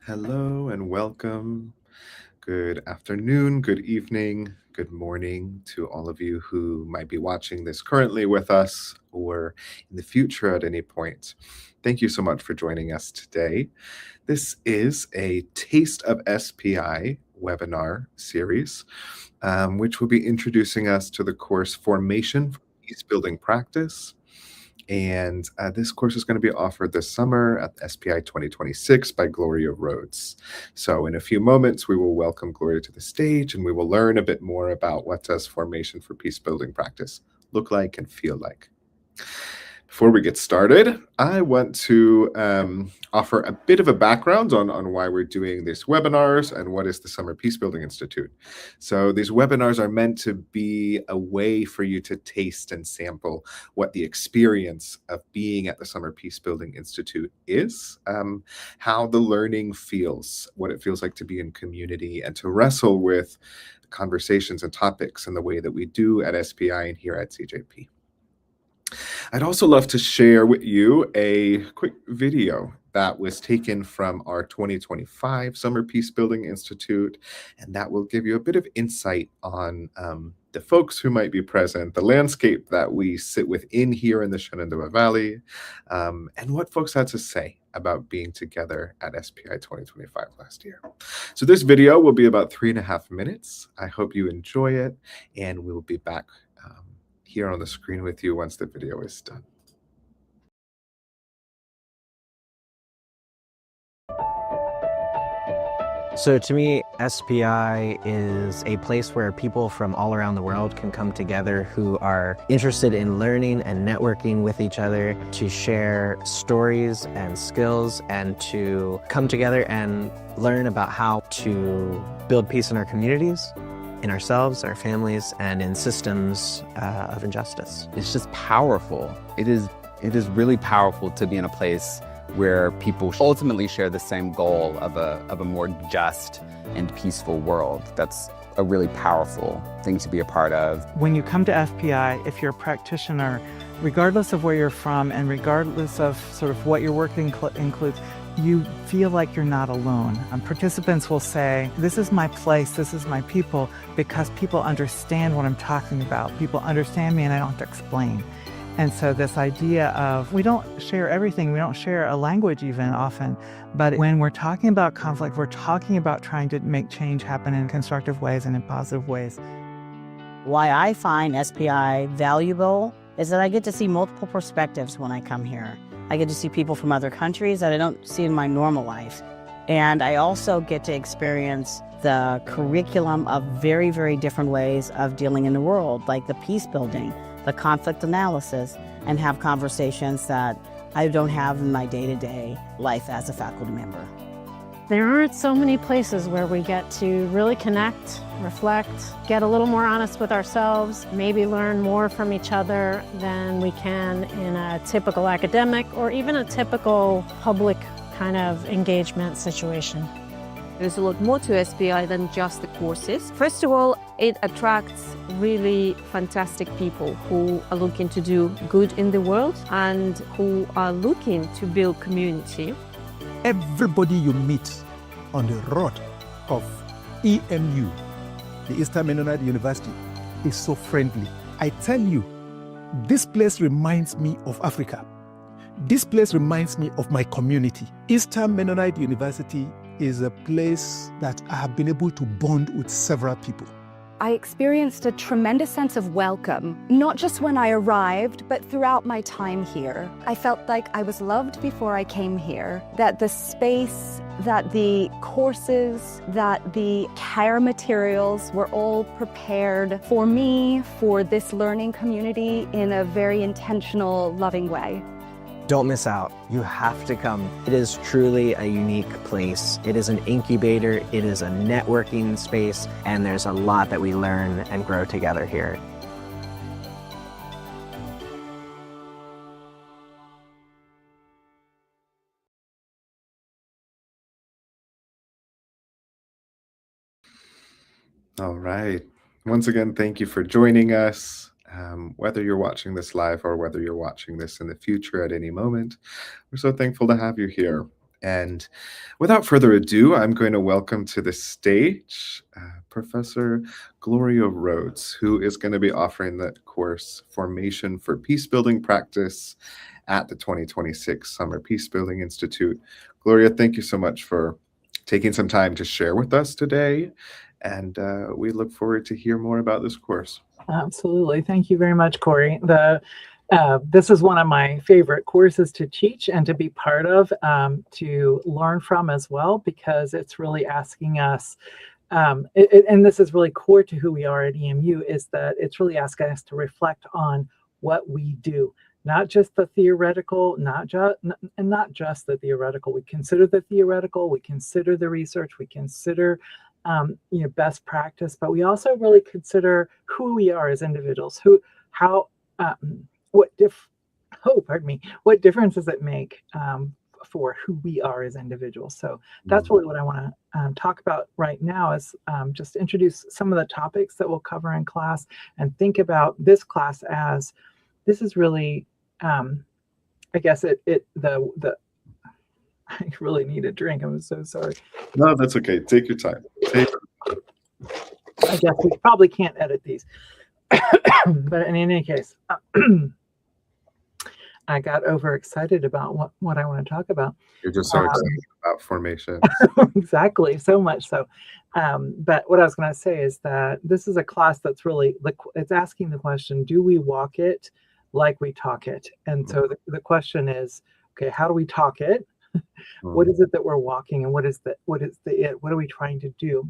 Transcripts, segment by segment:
Hello and welcome. Good afternoon, good evening, good morning to all of you who might be watching this currently with us or in the future at any point. Thank you so much for joining us today. This is a Taste of SPI webinar series, which will be introducing us to the course Formation for Peacebuilding Practice. And this course is going to be offered this summer at SPI 2026 by Gloria Rhodes. So in a few moments, we will welcome Gloria to the stage and we will learn a bit more about what does Formation for Peacebuilding Practice look like and feel like. Before we get started, I want to offer a bit of a background on why we're doing these webinars and what is the Summer Peacebuilding Institute. So these webinars are meant to be a way for you to taste and sample what the experience of being at the Summer Peacebuilding Institute is, how the learning feels, what it feels like to be in community, and to wrestle with conversations and topics in the way that we do at SPI and here at CJP. I'd also love to share with you a quick video that was taken from our 2025 Summer Peacebuilding Institute, and that will give you a bit of insight on the folks who might be present, the landscape that we sit within here in the Shenandoah Valley, and what folks had to say about being together at SPI 2025 last year. So this video will be about 3.5 minutes. I hope you enjoy it, and we'll be back here on the screen with you once the video is done. So to me, SPI is a place where people from all around the world can come together who are interested in learning and networking with each other to share stories and skills and to come together and learn about how to build peace in our communities, in ourselves, our families, and in systems of injustice. It's just powerful. It is really powerful to be in a place where people ultimately share the same goal of a more just and peaceful world. That's a really powerful thing to be a part of. When you come to FPI, if you're a practitioner, regardless of where you're from and regardless of sort of what your work includes, you feel like you're not alone. Participants will say, this is my place, this is my people, because people understand what I'm talking about. People understand me and I don't have to explain. And so this idea of, we don't share everything, we don't share a language even often, but when we're talking about conflict, we're talking about trying to make change happen in constructive ways and in positive ways. Why I find SPI valuable is that I get to see multiple perspectives when I come here. I get to see people from other countries that I don't see in my normal life. And I also get to experience the curriculum of very, very different ways of dealing in the world, like the peace building, the conflict analysis, and have conversations that I don't have in my day-to-day life as a faculty member. There aren't so many places where we get to really connect, reflect, get a little more honest with ourselves, maybe learn more from each other than we can in a typical academic or even a typical public kind of engagement situation. There's a lot more to SPI than just the courses. First of all, it attracts really fantastic people who are looking to do good in the world and who are looking to build community. Everybody you meet on the road of EMU, the Eastern Mennonite University, is so friendly. I tell you, this place reminds me of Africa. This place reminds me of my community. Eastern Mennonite University is a place that I have been able to bond with several people. I experienced a tremendous sense of welcome, not just when I arrived, but throughout my time here. I felt like I was loved before I came here, that the space, that the courses, that the care materials were all prepared for me, for this learning community in a very intentional, loving way. Don't miss out. You have to come. It is truly a unique place. It is an incubator, it is a networking space, and there's a lot that we learn and grow together here. All right. Once again, thank you for joining us. Whether you're watching this live or whether you're watching this in the future at any moment, we're so thankful to have you here. And without further ado, I'm going to welcome to the stage Professor Gloria Rhodes, who is going to be offering the course Formation for Peacebuilding Practice at the 2026 Summer Peacebuilding Institute. Gloria, thank you so much for taking some time to share with us today. And we look forward to hear more about this course. Absolutely. Thank you very much, Corey. This is one of my favorite courses to teach and to be part of, to learn from as well, because it's really asking us, and this is really core to who we are at EMU, is that it's really asking us to reflect on what we do, not just the theoretical, not just the theoretical. We consider the theoretical, we consider the research, we consider best practice, but we also really consider who we are as individuals, what difference does it make for who we are as individuals. So that's really what I want to talk about right now, is just introduce some of the topics that we'll cover in class, and think about this class as this is really, I guess I really need a drink. I'm so sorry. No, that's okay. Take your time. I guess we probably can't edit these. But in any case, I got overexcited about what I want to talk about. You're just so excited about formation. Exactly, so much so. But what I was going to say is that this is a class that's really, it's asking the question, do we walk it like we talk it? And so the question is, okay, how do we talk it? What is it that we're walking, and what are we trying to do?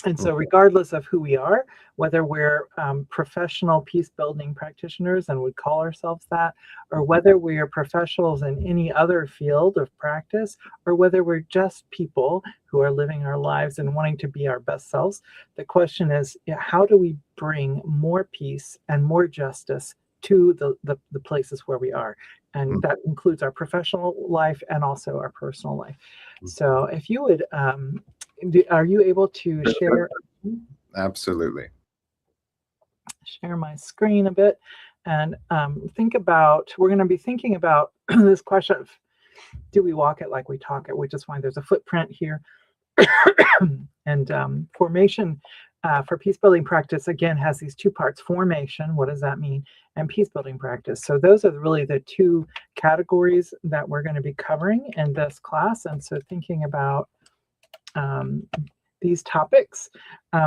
And so regardless of who we are, whether we're professional peace building practitioners and would call ourselves that, or whether we are professionals in any other field of practice, or whether we're just people who are living our lives and wanting to be our best selves, the question is, how do we bring more peace and more justice to the places where we are? And that includes our professional life and also our personal life. So if you would, are you able to share? Absolutely. Share my screen a bit and we're going to be thinking about this question of, do we walk it like we talk it? Which is why there's a footprint here. And formation for peace building practice, again, has these two parts: formation, what does that mean, and peace building practice. So those are really the two categories that we're going to be covering in this class. And so thinking about these topics,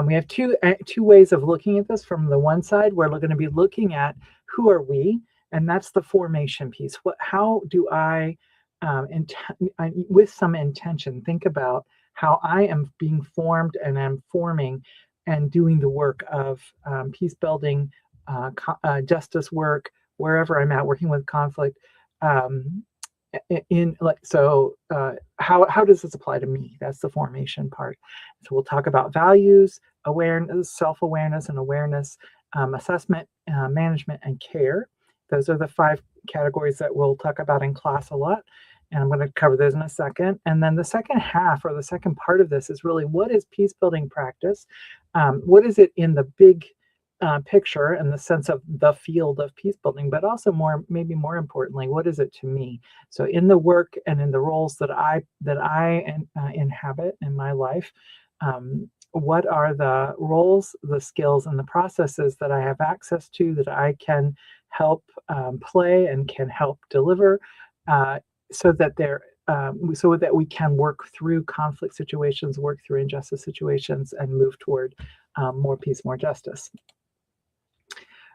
we have two ways of looking at this. From the one side, we're going to be looking at who are we, and that's the formation piece. How do I, with some intention, think about how I am being formed and I'm forming and doing the work of peace building, justice work, wherever I'm at, working with conflict. How does this apply to me? That's the formation part. So we'll talk about values, awareness, self-awareness and awareness, assessment, management, and care. Those are the 5 categories that we'll talk about in class a lot. And I'm going to cover those in a second. And then the second half, or the second part of this, is really, what is peace building practice? What is it in the big picture, in the sense of the field of peace building, but also maybe more importantly, what is it to me? So in the work and in the roles that I inhabit in my life, what are the roles, the skills, and the processes that I have access to, that I can help play and can help deliver, so that we can work through conflict situations, work through injustice situations, and move toward more peace, more justice.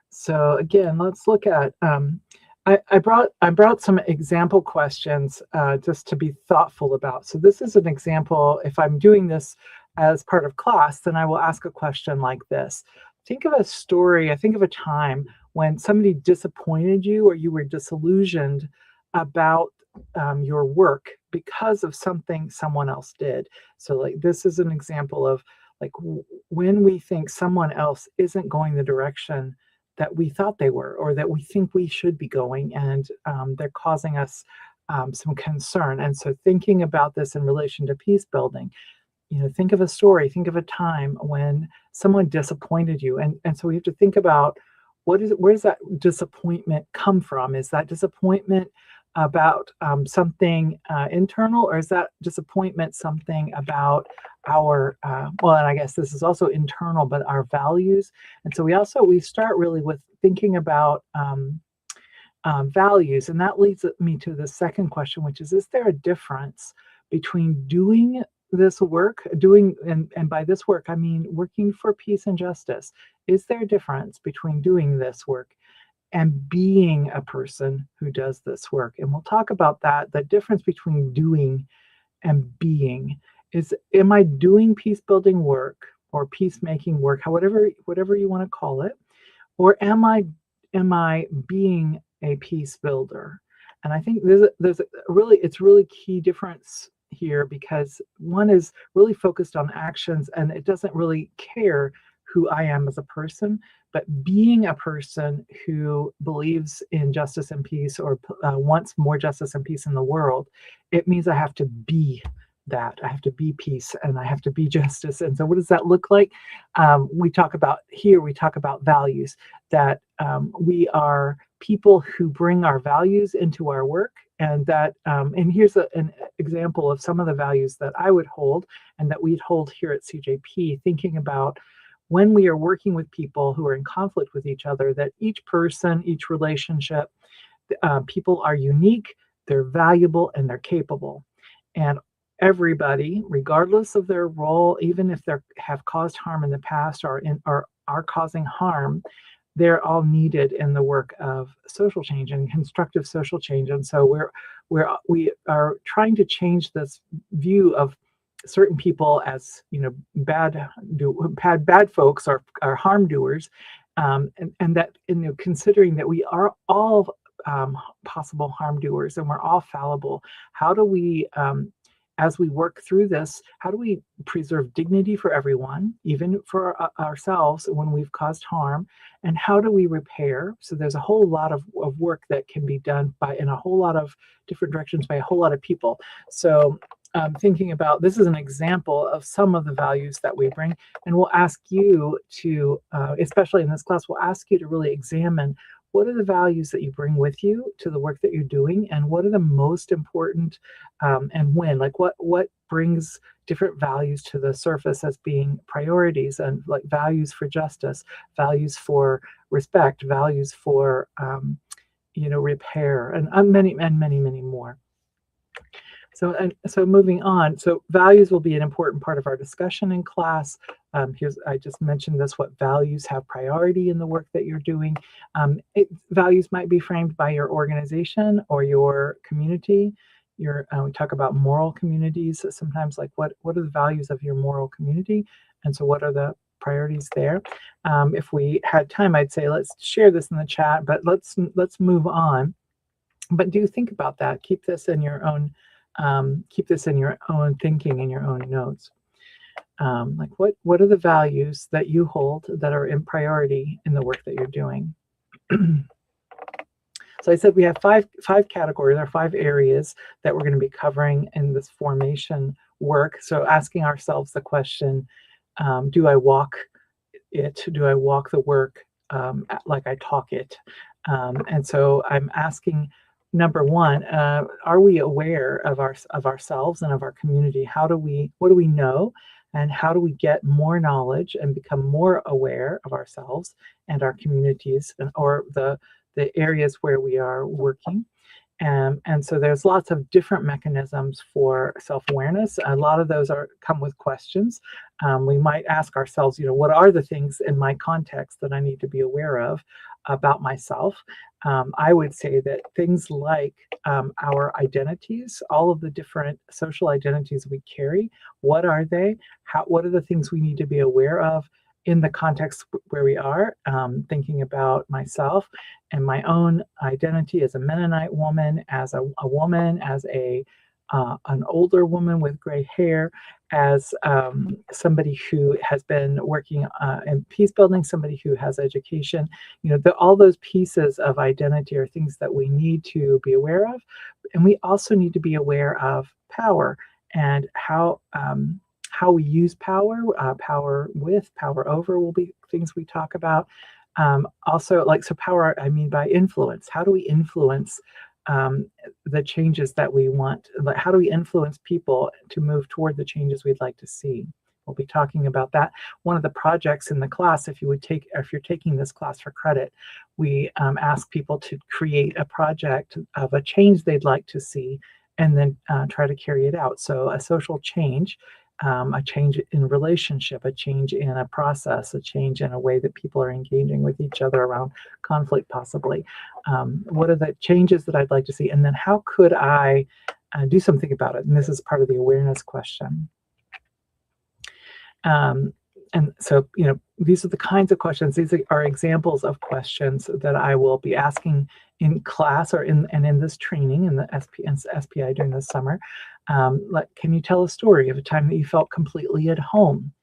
So again, let's look at, I brought some example questions just to be thoughtful about. So this is an example. If I'm doing this as part of class, then I will ask a question like this. Think of a story, think of a time when somebody disappointed you, or you were disillusioned about your work because of something someone else did. So like, this is an example of like when we think someone else isn't going the direction that we thought they were, or that we think we should be going, and they're causing us some concern. And so thinking about this in relation to peace building, think of a story, think of a time when someone disappointed you. And so we have to think about, where does that disappointment come from? Is that disappointment about something internal, or is that disappointment something about our well, and I guess this is also internal, but our values? And so we start really with thinking about values, and that leads me to the second question, which is there a difference between doing this work, and by this work I mean working for peace and justice? Is there a difference between doing this work and being a person who does this work? And we'll talk about that, the difference between doing and being. Am I doing peace building work or peacemaking work, whatever you want to call it, or am I being a peace builder? And I think it's really key difference here, because one is really focused on actions and it doesn't really care who I am as a person. But being a person who believes in justice and peace, or wants more justice and peace in the world, it means I have to be that. I have to be peace and I have to be justice. And so what does that look like? We talk about values, that we are people who bring our values into our work. And that, and here's an example of some of the values that I would hold and that we'd hold here at CJP, thinking about when we are working with people who are in conflict with each other, that each person, each relationship, people are unique, they're valuable, and they're capable. And everybody, regardless of their role, even if they have caused harm in the past or are causing harm, they're all needed in the work of social change and constructive social change. And so we are trying to change this view of certain people as, bad folks or harm doers, and that, considering that we are all possible harm doers and we're all fallible. How do we, as we work through this, how do we preserve dignity for everyone, even for ourselves when we've caused harm? And how do we repair? So there's a whole lot of work that can be done in a whole lot of different directions by a whole lot of people. So thinking about this is an example of some of the values that we bring, and we'll ask you to, especially in this class, we'll ask you to really examine what are the values that you bring with you to the work that you're doing, and what are the most important, and when, like what brings different values to the surface as being priorities, and like values for justice, values for respect, values for repair, and many more. So moving on, so values will be an important part of our discussion in class. I just mentioned this, what values have priority in the work that you're doing. Values might be framed by your organization or your community. We talk about moral communities sometimes, like what are the values of your moral community? And so what are the priorities there? If we had time, I'd say let's share this in the chat, but let's move on. But do think about that. Keep this in your own thinking, in your own notes. Like what are the values that you hold that are in priority in the work that you're doing? So I said we have five categories, or 5 areas that we're going to be covering in this formation work. So asking ourselves the question, do I walk it? Do I walk the work like I talk it? And so I'm asking, number one, are we aware of ourselves and of our community? What do we know, and how do we get more knowledge and become more aware of ourselves and our communities, or the areas where we are working? And so there's lots of different mechanisms for self-awareness. A lot of those come with questions. We might ask ourselves, what are the things in my context that I need to be aware of about myself? I would say that things like our identities, all of the different social identities we carry, what are they? What are the things we need to be aware of in the context where we are? Thinking about myself and my own identity as a Mennonite woman, as a woman, as an older woman with gray hair, as somebody who has been working in peace building, somebody who has education. All those pieces of identity are things that we need to be aware of. And we also need to be aware of power, and how we use power. Power with, power over will be things we talk about. Also, so power, I mean by influence. How do we influence the changes that we want? Like, how do we influence people to move toward the changes we'd like to see? We'll be talking about that. One of the projects in the class, if you're taking this class for credit, we ask people to create a project of a change they'd like to see, and then try to carry it out. So a social change, a change in relationship, a change in a process, a change in a way that people are engaging with each other around conflict, possibly. What are the changes that I'd like to see? And then how could I do something about it? And this is part of the awareness question. And so, these are the kinds of questions. These are examples of questions that I will be asking in class or in this training in the SPI during the summer. Like, can you tell a story of a time that you felt completely at home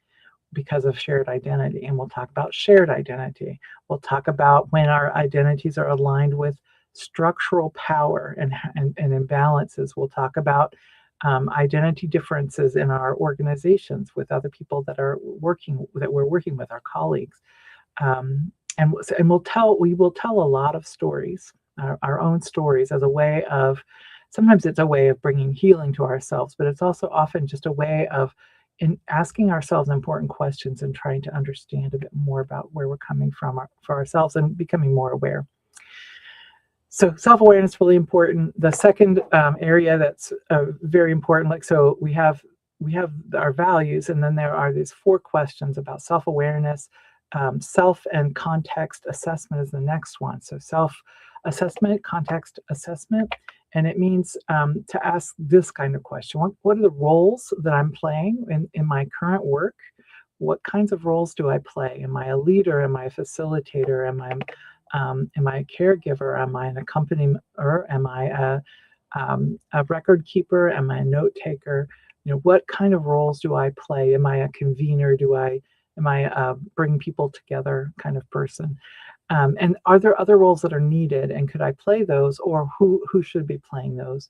because of shared identity? And we'll talk about shared identity. We'll talk about when our identities are aligned with structural power and imbalances. We'll talk about identity differences in our organizations with other people that we're working with, our colleagues, and we will tell a lot of stories, our own stories, as a way of, sometimes it's a way of bringing healing to ourselves, but it's also often just a way of asking ourselves important questions and trying to understand a bit more about where we're coming from for ourselves and becoming more aware. So self-awareness is really important. The second area that's very important, so we have our values, and then there are these 4 questions about self-awareness. Self and context assessment is the next one. So self-assessment, context assessment, and it means to ask this kind of question. What are the roles that I'm playing in my current work? What kinds of roles do I play? Am I a leader? Am I a facilitator? Am I a caregiver? Am I an accompanier? Am I a record keeper? Am I a note taker? What kind of roles do I play? Am I a convener? Am I a bring people together kind of person? And are there other roles that are needed? And could I play those, or who should be playing those?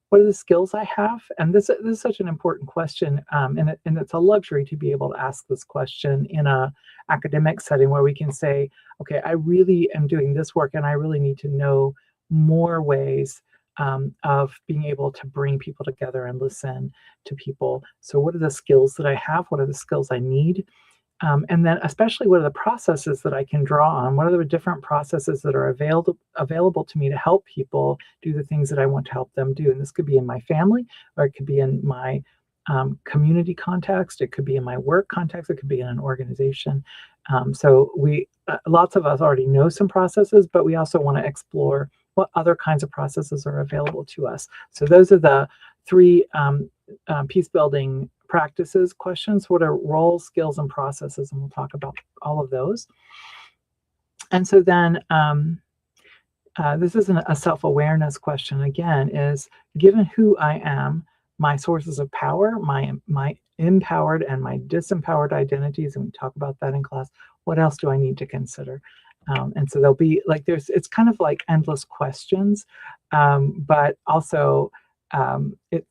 What are the skills I have? And this is such an important question, and it's a luxury to be able to ask this question in a academic setting where we can say, okay, I really am doing this work, and I really need to know more ways of being able to bring people together and listen to people. So what are the skills that I have? What are the skills I need? And then especially, what are the processes that I can draw on? What are the different processes that are available to me to help people do the things that I want to help them do? And this could be in my family, or it could be in my community context. It could be in my work context. It could be in an organization. So lots of us already know some processes, but we also want to explore what other kinds of processes are available to us. So those are the 3 peace building practices questions. What are roles, skills, and processes? And we'll talk about all of those. And so then this isn't a self-awareness question. Again, is given who I am, my sources of power, my empowered and my disempowered identities, and we talk about that in class, what else do I need to consider? And so there'll be it's kind of like endless questions, but also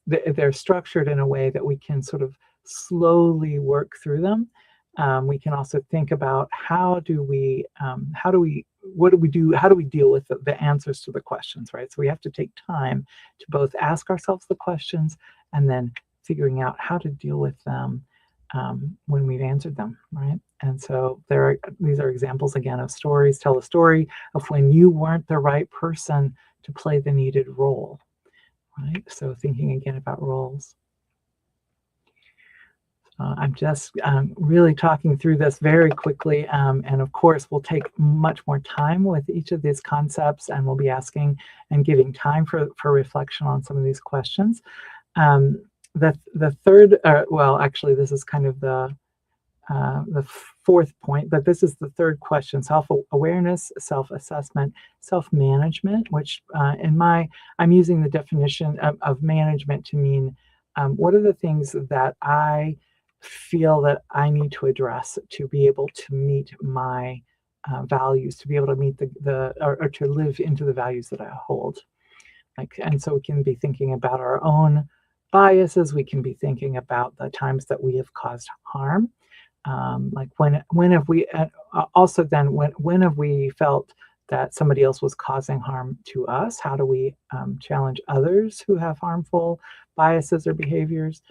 they're structured in a way that we can sort of slowly work through them. We can also think about how do we deal with the answers to the questions, right? So we have to take time to both ask ourselves the questions and then figuring out how to deal with them when we've answered them, right? And so these are examples again of stories. Tell a story of when you weren't the right person to play the needed role, right? So thinking again about roles. I'm just really talking through this very quickly, and of course we'll take much more time with each of these concepts, and we'll be asking and giving time for reflection on some of these questions. The third, well, actually, this is kind of the 4th point, but this is the 3rd question: self-awareness, self-assessment, self-management. Which I'm using the definition of management to mean what are the things that I feel that I need to address to be able to meet my values, to be able to meet or to live into the values that I hold. And so we can be thinking about our own biases. We can be thinking about the times that we have caused harm. When have we also then when have we felt that somebody else was causing harm to us? How do we challenge others who have harmful biases or behaviors?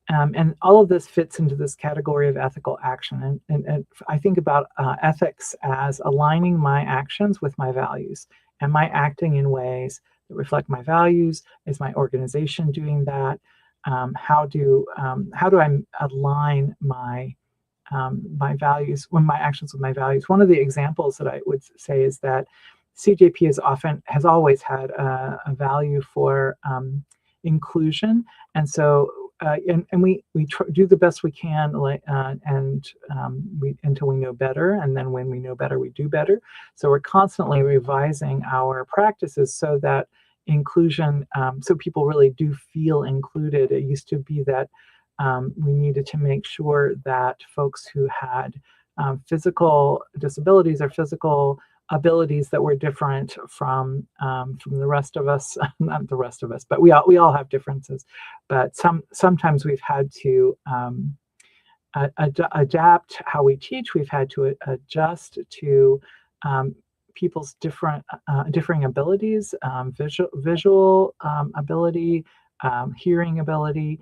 And all of this fits into this category of ethical action. And I think about ethics as aligning my actions with my values. Am I acting in ways that reflect my values? Is my organization doing that? How do I align my my values, when my actions with my values? One of the examples that I would say is that CJP has always had a value for inclusion, and so and we do the best we can, we until we know better, and then when we know better, we do better. So we're constantly revising our practices so that inclusion, so people really do feel included. It used to be that we needed to make sure that folks who had physical disabilities or physical abilities that were different from the rest of us, not the rest of us, but we all have differences. But sometimes we've had to adapt how we teach. We've had to adjust to people's differing abilities, visual ability, hearing ability,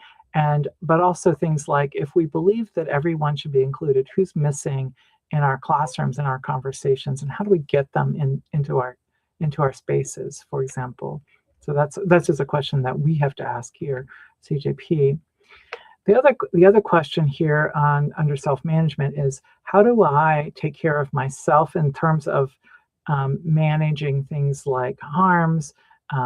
but also things like, if we believe that everyone should be included, who's missing in our classrooms, in our conversations, and how do we get them into our spaces, for example? So that's just a question that we have to ask here, CJP. The other question here under self-management is, how do I take care of myself in terms of managing things like harms,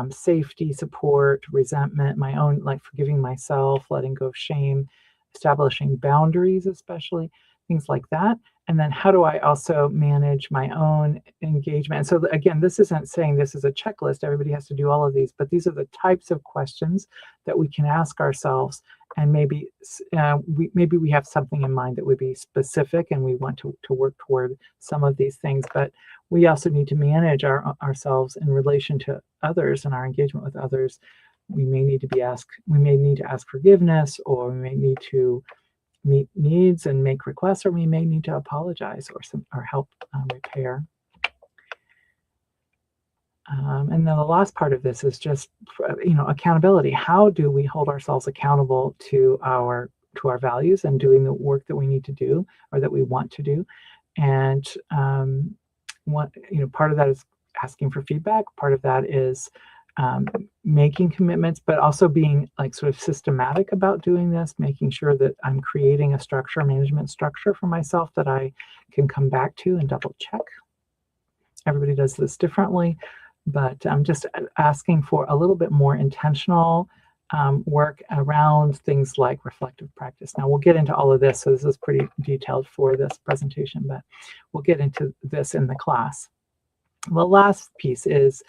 safety, support, resentment, my own, like forgiving myself, letting go of shame, establishing boundaries, especially things like that. And then how do I also manage my own engagement? And so again, this isn't saying this is a checklist, everybody has to do all of these, but these are the types of questions that we can ask ourselves. And maybe we have something in mind that would be specific, and we want to work toward some of these things. But we also need to manage ourselves in relation to others and our engagement with others. We may need to ask forgiveness, or we may need to meet needs and make requests, or we may need to apologize or help repair. And then the last part of this is just, accountability. How do we hold ourselves accountable to our values and doing the work that we need to do or that we want to do? And part of that is asking for feedback. Part of that is making commitments, but also being sort of systematic about doing this, making sure that I'm creating a management structure for myself that I can come back to and double check. Everybody does this differently, but I'm just asking for a little bit more intentional work around things like reflective practice. Now we'll get into all of this, so this is pretty detailed for this presentation, but we'll get into this in the class. The last piece is,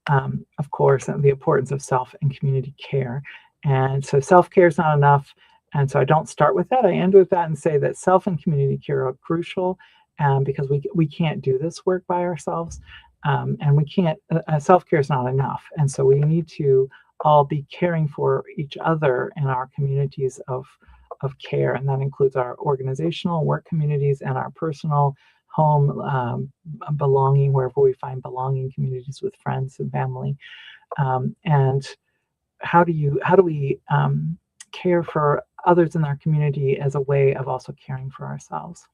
of course, the importance of self and community care. And so self-care is not enough. And so I don't start with that. I end with that and say that self and community care are crucial, because we can't do this work by ourselves. And we can't, self-care is not enough. And so we need to all be caring for each other in our communities of care. And that includes our organizational work communities and our personal home belonging, wherever we find belonging communities with friends and family. And how do we care for others in our community as a way of also caring for ourselves?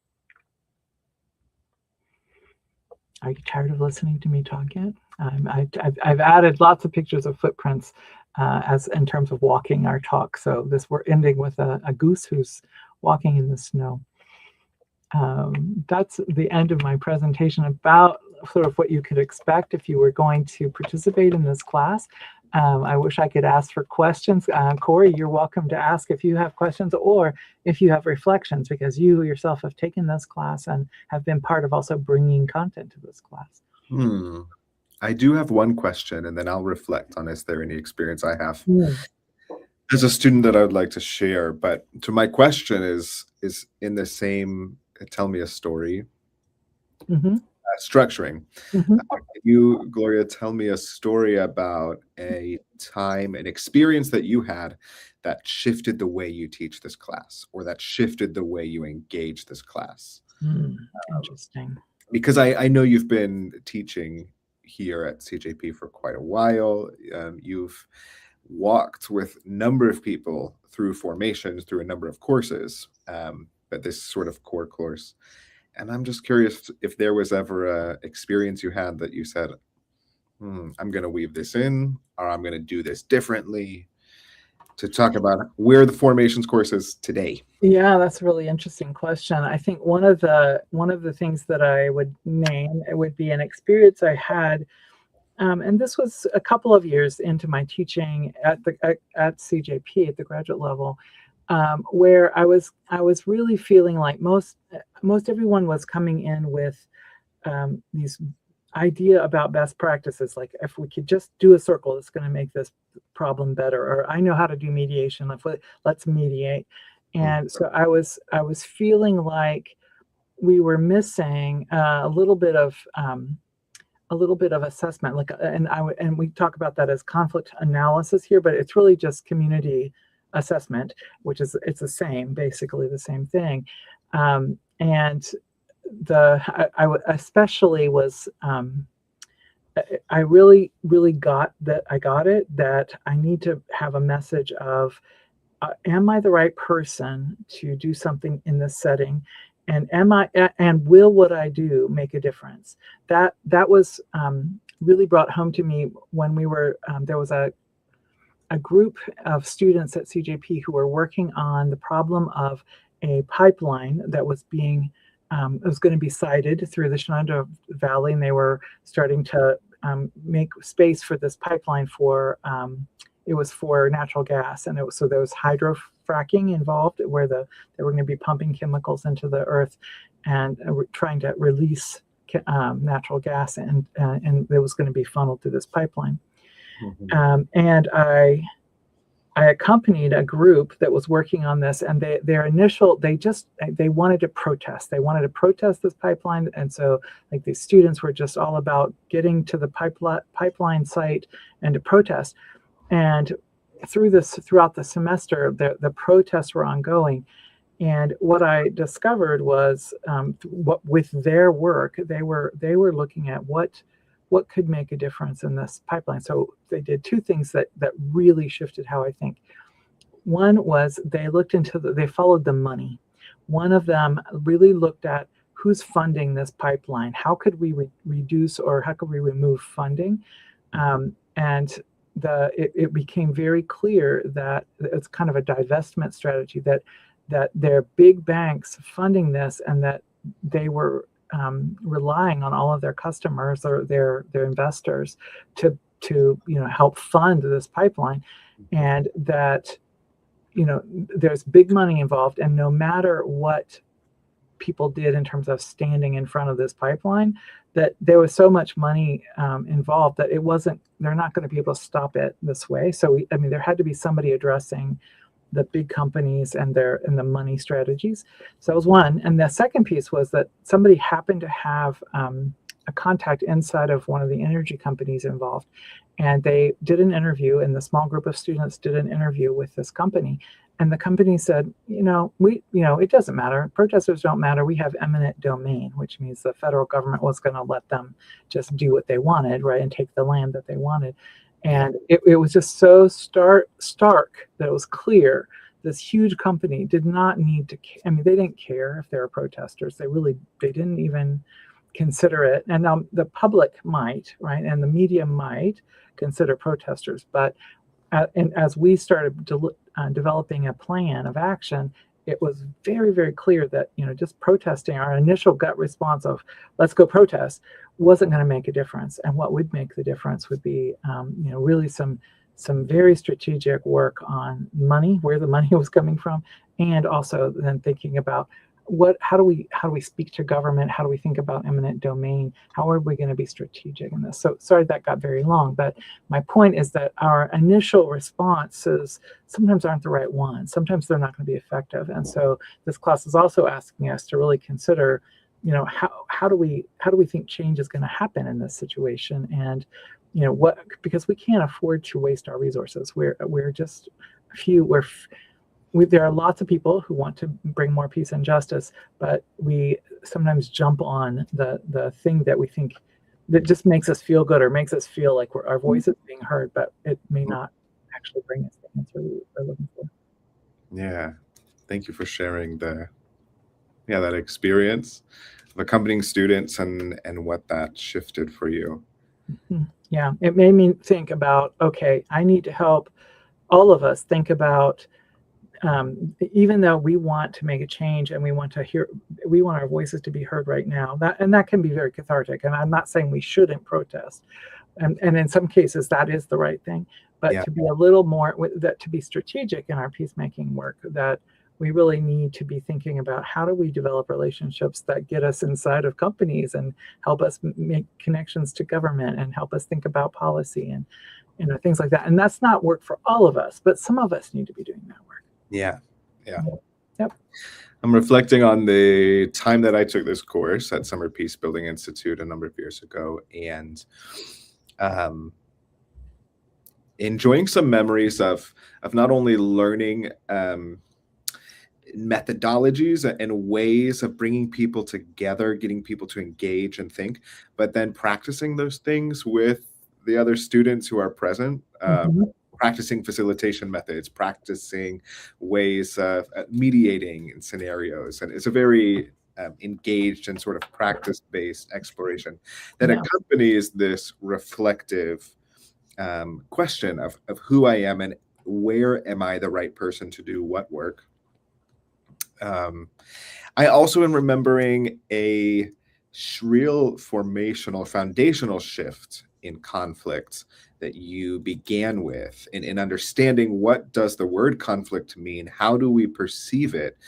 Are you tired of listening to me talk yet? I've added lots of pictures of footprints as in terms of walking our talk. So we're ending with a goose who's walking in the snow. That's the end of my presentation about sort of what you could expect if you were going to participate in this class. I wish I could ask for questions. Corey, you're welcome to ask if you have questions or if you have reflections, because you yourself have taken this class and have been part of also bringing content to this class. I do have one question, and then I'll reflect on, is there any experience I have as a student that I would like to share. But to my question is in the same tell me a story structuring. Can you, Gloria, tell me a story about a time, an experience that you had that shifted the way you teach this class, or that shifted the way you engage this class? Interesting. because I know you've been teaching here at CJP for quite a while. You've walked with a number of people through formations, through a number of courses, but this sort of core course. And I'm just curious if there was ever a experience you had that you said, I'm going to weave this in, or I'm going to do this differently, to talk about where the formations course is today. Yeah, that's a really interesting question. I think one of the things that I would name, it would be an experience I had, and this was a couple of years into my teaching at CJP at the graduate level, where I was really feeling like most everyone was coming in with these idea about best practices, like if we could just do a circle, it's going to make this problem better, or I know how to do mediation, let's mediate. And so I was feeling like we were missing a little bit of assessment, like, and we talk about that as conflict analysis here, but it's really just community assessment, which is, it's basically the same thing. And I especially was, I really got it, that I need to have a message of, am I the right person to do something in this setting? And will what I do make a difference? That was really brought home to me when we were, there was a group of students at CJP who were working on the problem of a pipeline that was being, it was going to be sited through the Shenandoah Valley, and they were starting to make space for this pipeline for, it was for natural gas, and so there was hydrofracking involved, where they were going to be pumping chemicals into the earth and trying to release natural gas, and it was going to be funneled through this pipeline. And I accompanied a group that was working on this, and they wanted to protest. They wanted to protest this pipeline, and so like the students were just all about getting to the pipeline site and to protest. And throughout the semester, the protests were ongoing. And what I discovered was, with their work, they were looking at what could make a difference in this pipeline. So they did two things that really shifted how I think. One was they followed the money. One of them really looked at who's funding this pipeline. How could we reduce, or how could we remove funding? And it became very clear that it's kind of a divestment strategy, that they're big banks funding this, and that they were relying on all of their customers or their investors to help fund this pipeline, and that there's big money involved, and no matter what people did in terms of standing in front of this pipeline, that there was so much money involved that they're not going to be able to stop it this way. So there had to be somebody addressing the big companies and the money strategies. So that was one. And the second piece was that somebody happened to have a contact inside of one of the energy companies involved. And they did an interview, and the small group of students did an interview with this company. And the company said, it doesn't matter. Protesters don't matter. We have eminent domain, which means the federal government was going to let them just do what they wanted, right, and take the land that they wanted. And it was just so stark that it was clear this huge company did not need to. They didn't care if they were protesters. They didn't even consider it. And now the public might, right, and the media might consider protesters, but as we started developing a plan of action, it was very, very clear that just protesting, our initial gut response of let's go protest, wasn't going to make a difference. And what would make the difference would be really some very strategic work on money, where the money was coming from, and also then thinking about how do we speak to government? How do we think about eminent domain? How are we going to be strategic in this? So sorry that got very long, but my point is that our initial responses sometimes aren't the right ones. Sometimes they're not going to be effective. And so this class is also asking us to really consider, how do we think change is going to happen in this situation? And because we can't afford to waste our resources. We're just there are lots of people who want to bring more peace and justice, but we sometimes jump on the thing that we think that just makes us feel good or makes us feel like our voice is being heard, but it may not actually bring us the answer we're looking for. Yeah. Thank you for sharing that experience of accompanying students and what that shifted for you. Yeah, it made me think about, okay, I need to help all of us think about, even though we want to make a change and we want our voices to be heard right now, that can be very cathartic. And I'm not saying we shouldn't protest. And in some cases that is the right thing, but to be a little more, to be strategic in our peacemaking work, that we really need to be thinking about how do we develop relationships that get us inside of companies and help us make connections to government and help us think about policy and things like that. And that's not work for all of us, but some of us need to be doing that work. Yeah. Yep. I'm reflecting on the time that I took this course at Summer Peacebuilding Institute a number of years ago, and enjoying some memories of not only learning methodologies and ways of bringing people together, getting people to engage and think, but then practicing those things with the other students who are present, practicing facilitation methods, practicing ways of mediating in scenarios. And it's a very engaged and sort of practice-based exploration that accompanies this reflective question of who I am and where am I the right person to do what work. I also am remembering a real foundational shift in conflict that you began with in understanding what does the word conflict mean? How do we perceive it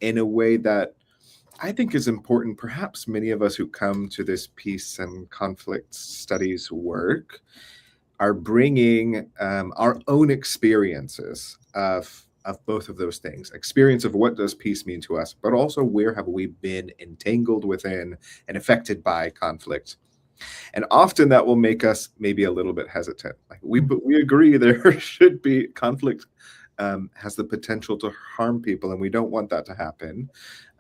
in a way that I think is important? Perhaps many of us who come to this peace and conflict studies work are bringing our own experiences of both of those things, experience of what does peace mean to us, but also where have we been entangled within and affected by conflict. And often that will make us maybe a little bit hesitant. Like we agree there should be conflict, has the potential to harm people, and we don't want that to happen.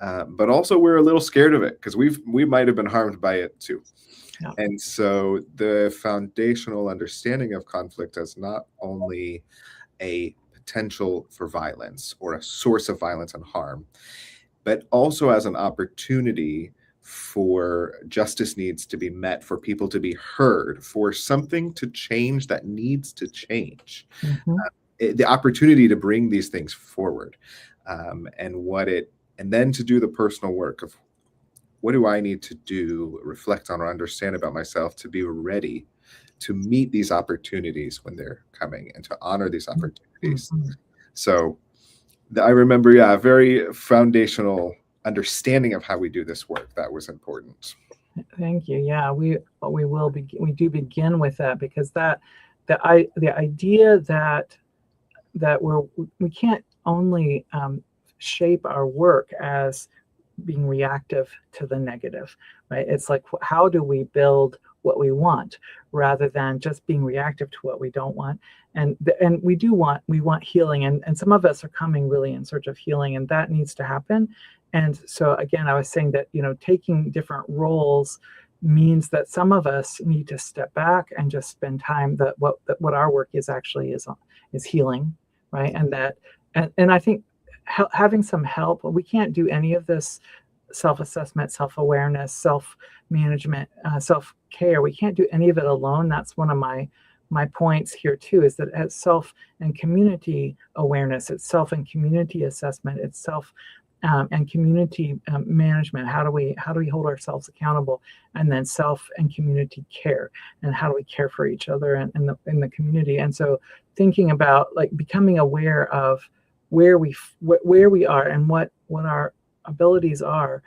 But also we're a little scared of it because we might have been harmed by it too. Yeah. And so the foundational understanding of conflict as not only a potential for violence or a source of violence and harm, but also as an opportunity for justice needs to be met, for people to be heard, for something to change that needs to change. The opportunity to bring these things forward, and then to do the personal work of what do I need to do, reflect on or understand about myself to be ready to meet these opportunities when they're coming and to honor these opportunities. So I remember, a very foundational understanding of how we do this work that was important. Thank you. Yeah, we do begin with that, because the idea that we can't only shape our work as being reactive to the negative, right? It's like, how do we build what we want rather than just being reactive to what we don't want? And we want healing, and some of us are coming really in search of healing, and that needs to happen. And so again, I was saying that, taking different roles means that some of us need to step back and just spend time that what our work is actually is healing, right? And I think having some help, we can't do any of this self-assessment, self-awareness, self-management, self-care. We can't do any of it alone. That's one of my points here too, is that it's self and community awareness, it's self and community assessment, it's self and community management. How do we hold ourselves accountable? And then self and community care, and how do we care for each other and in the community? And so thinking about becoming aware of where we are and what our abilities are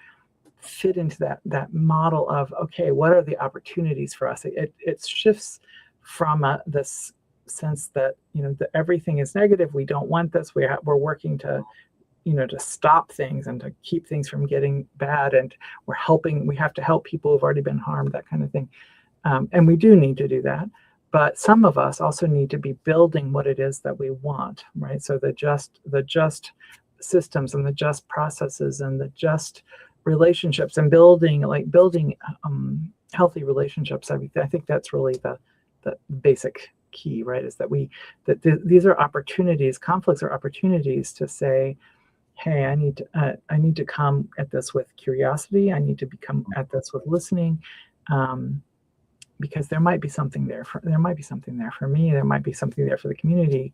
fit into that model of, okay, what are the opportunities for us? It shifts from this sense that that everything is negative. We don't want this. We're working to to stop things and to keep things from getting bad, and we have to help people who've already been harmed, that kind of thing. And we do need to do that, but some of us also need to be building what it is that we want, right? So the just systems and the just processes and the just relationships and building healthy relationships. I think that's really the basic key, right? Is that these are opportunities. Conflicts are opportunities to say, hey, I need to come at this with curiosity. I need to become at this with listening, because there might be something there for me. There might be something there for the community,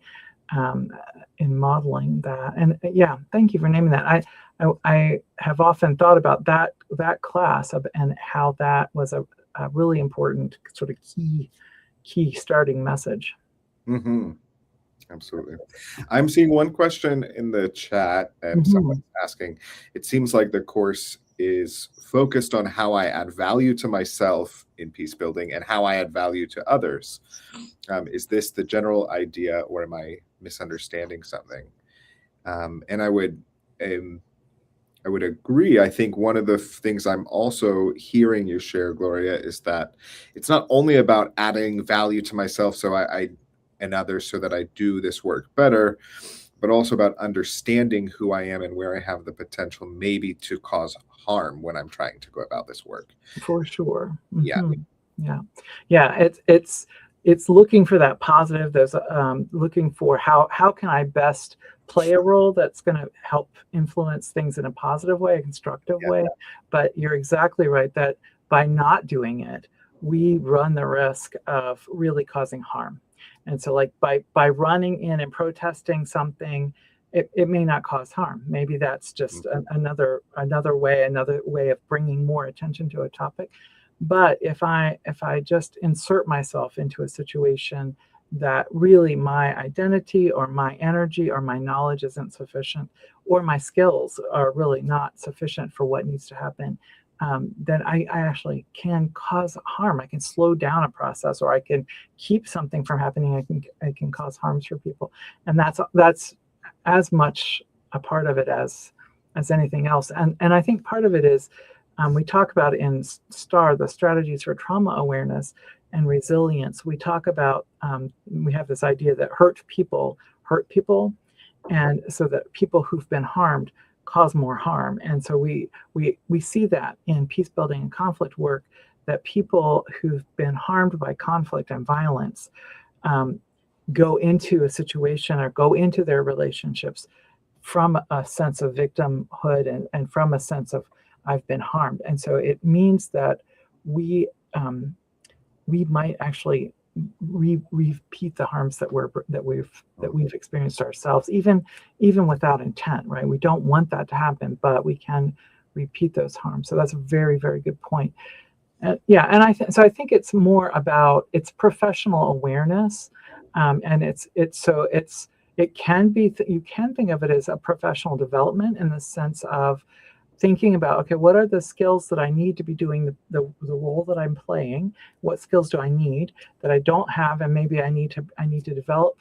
in modeling that. And yeah, thank you for naming that. I have often thought about that class and how that was a really important sort of key starting message. Mm-hmm. Absolutely. I'm seeing one question in the chat, and someone's asking, it seems like the course is focused on how I add value to myself in peace building and how I add value to others. Is this the general idea, or am I misunderstanding something? And I would agree. I think one of the things I'm also hearing you share, Gloria, is that it's not only about adding value to myself so I and others so that I do this work better, but also about understanding who I am and where I have the potential maybe to cause harm when I'm trying to go about this work. For sure. Yeah. Yeah. It's looking for that positive. There's looking for how can I best play a role that's going to help influence things in a positive way, a constructive way. But you're exactly right that by not doing it, we run the risk of really causing harm. And so like by running in and protesting something, it may not cause harm. Maybe that's just another way of bringing more attention to a topic. But if I just insert myself into a situation that really my identity or my energy or my knowledge isn't sufficient, or my skills are really not sufficient for what needs to happen, then I actually can cause harm. I can slow down a process, or I can keep something from happening. I can cause harms for people, and that's as much a part of it as anything else. And I think part of it is, we talk about in STAR, the strategies for trauma awareness and resilience. We talk about we have this idea that hurt people, and so that people who've been harmed cause more harm. And so we see that in peace building and conflict work, that people who've been harmed by conflict and violence go into a situation or go into their relationships from a sense of victimhood and from a sense of I've been harmed. And so it means that we might actually repeat the harms that we've experienced ourselves, even without intent, right? We don't want that to happen, but we can repeat those harms. So that's a very, very good point. And I think it's more about it's professional awareness, and it can be you can think of it as a professional development in the sense of thinking about, okay, what are the skills that I need to be doing the role that I'm playing? What skills do I need that I don't have, and maybe I need to develop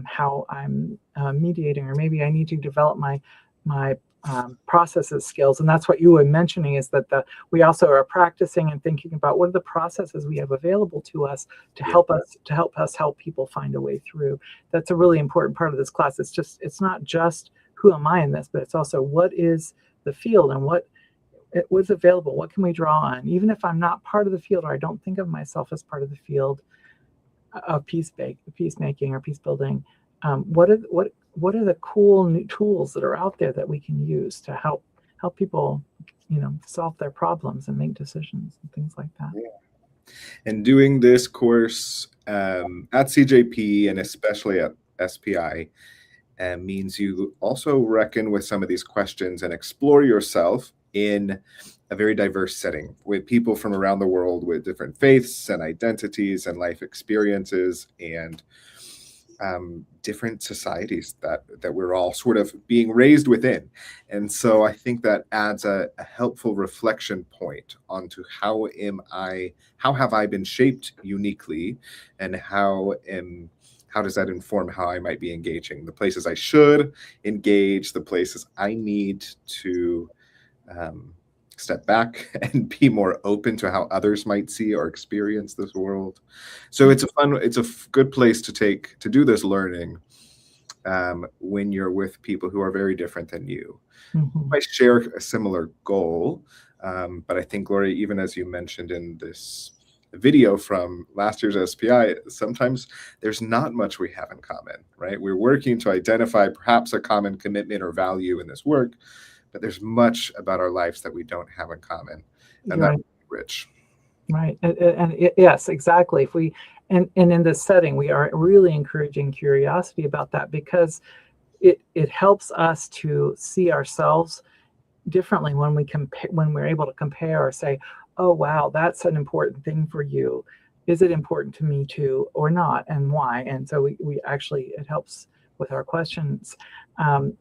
how I'm mediating, or maybe I need to develop my processes skills. And that's what you were mentioning, is that we also are practicing and thinking about what are the processes we have available to us to help us help people find a way through. That's a really important part of this class. It's not just who am I in this, but it's also what is the field and what's available. What can we draw on? Even if I'm not part of the field, or I don't think of myself as part of the field of peacemaking or peace building, what are the cool new tools that are out there that we can use to help people, solve their problems and make decisions and things like that. Yeah. And doing this course at CJP and especially at SPI means you also reckon with some of these questions and explore yourself in a very diverse setting with people from around the world with different faiths and identities and life experiences and different societies that we're all sort of being raised within. And so I think that adds a helpful reflection point onto how have I been shaped uniquely, and how does that inform how I might be engaging? The places I should engage, the places I need to step back and be more open to how others might see or experience this world. So it's a good place to do this learning when you're with people who are very different than you. Mhm. Might share a similar goal, but I think, Gloria, even as you mentioned in this video from last year's SPI, sometimes there's not much we have in common, right? We're working to identify perhaps a common commitment or value in this work, but there's much about our lives that we don't have in common, and Right. that's rich. Right. Yes, exactly. If we and in this setting, we are really encouraging curiosity about that because it helps us to see ourselves differently when we compare, when we're able to compare or say, oh wow, that's an important thing for you. Is it important to me too or not, and why? And so we actually, it helps with our questions.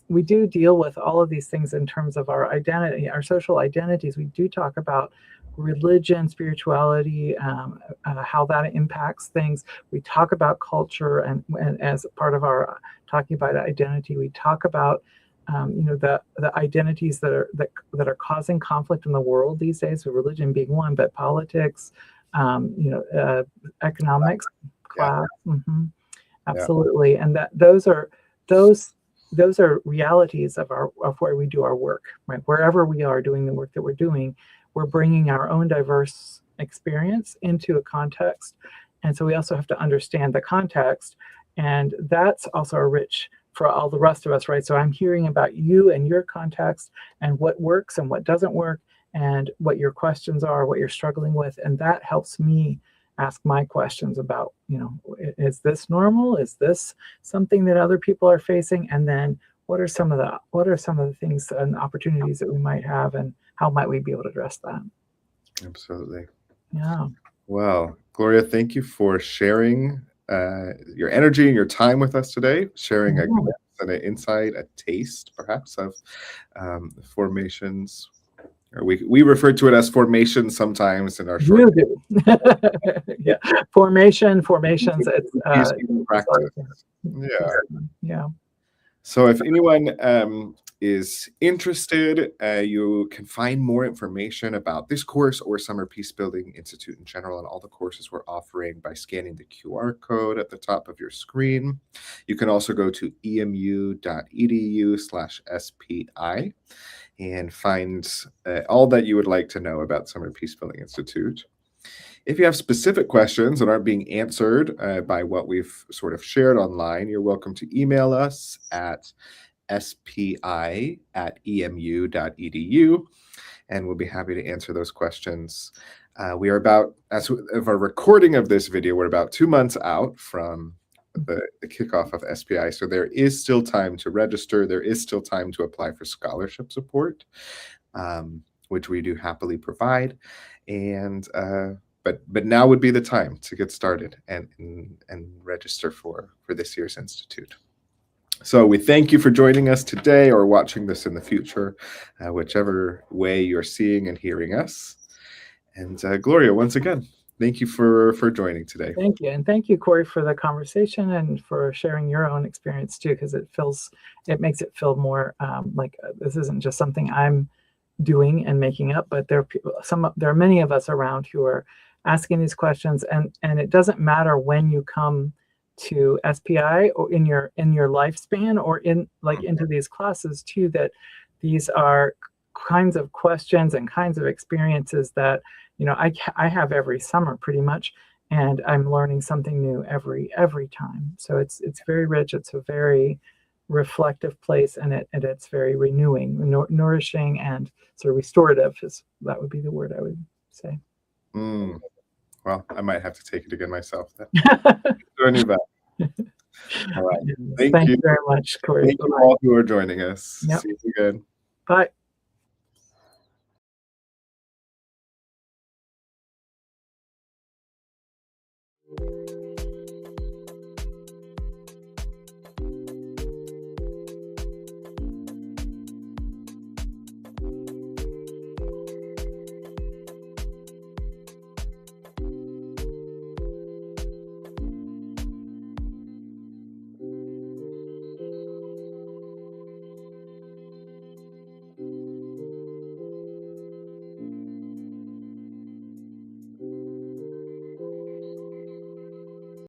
We do deal with all of these things in terms of our identity, our social identities. We do talk about religion, spirituality, how that impacts things. We talk about culture, and as part of our talking about identity, we talk about the identities that are causing conflict in the world these days, with religion being one, but politics, economics, class, absolutely, and that those are realities of where we do our work, right? Wherever we are doing the work that we're doing, we're bringing our own diverse experience into a context, and so we also have to understand the context, and that's also a rich for all the rest of us, right? So I'm hearing about you and your context and what works and what doesn't work and what your questions are, what you're struggling with. And that helps me ask my questions about, is this normal? Is this something that other people are facing? And then what are some of the things and opportunities that we might have, and how might we be able to address that? Absolutely. Yeah. Well, Gloria, thank you for sharing your energy and your time with us today, sharing a glimpse and an insight, a taste perhaps of formations. Or we refer to it as formation sometimes in our short. You do. Yeah. Formations. It's Peacebuilding practice. Yeah. Yeah. So if anyone is interested, you can find more information about this course or Summer Peacebuilding Institute in general and all the courses we're offering by scanning the QR code at the top of your screen. You can also go to emu.edu/SPI and find all that you would like to know about Summer Peacebuilding Institute. If you have specific questions that aren't being answered by what we've sort of shared online, you're welcome to email us at spi@emu.edu, and we'll be happy to answer those questions. We are about, as of our recording of this video, we're about 2 months out from the kickoff of SPI, so there is still time to register. There is still time to apply for scholarship support, which we do happily provide, and but now would be the time to get started and register for this year's institute. So we thank you for joining us today or watching this in the future, whichever way you're seeing and hearing us. And Gloria, once again, thank you for joining today. Thank you. And thank you, Corey, for the conversation and for sharing your own experience too, because it makes it feel more like this isn't just something I'm doing and making up, but there are many of us around who are asking these questions, and it doesn't matter when you come to SPI or in your lifespan or into these classes too, that these are kinds of questions and kinds of experiences that I have every summer pretty much, and I'm learning something new every time. So it's very rich. It's a very reflective place, and it's very renewing, nourishing, and sort of restorative. That would be the word I would say. Well, I might have to take it again myself then. Join you back. All right. Thank you very much, Corey. Thank you all who are joining us. Yep. See you again. Bye.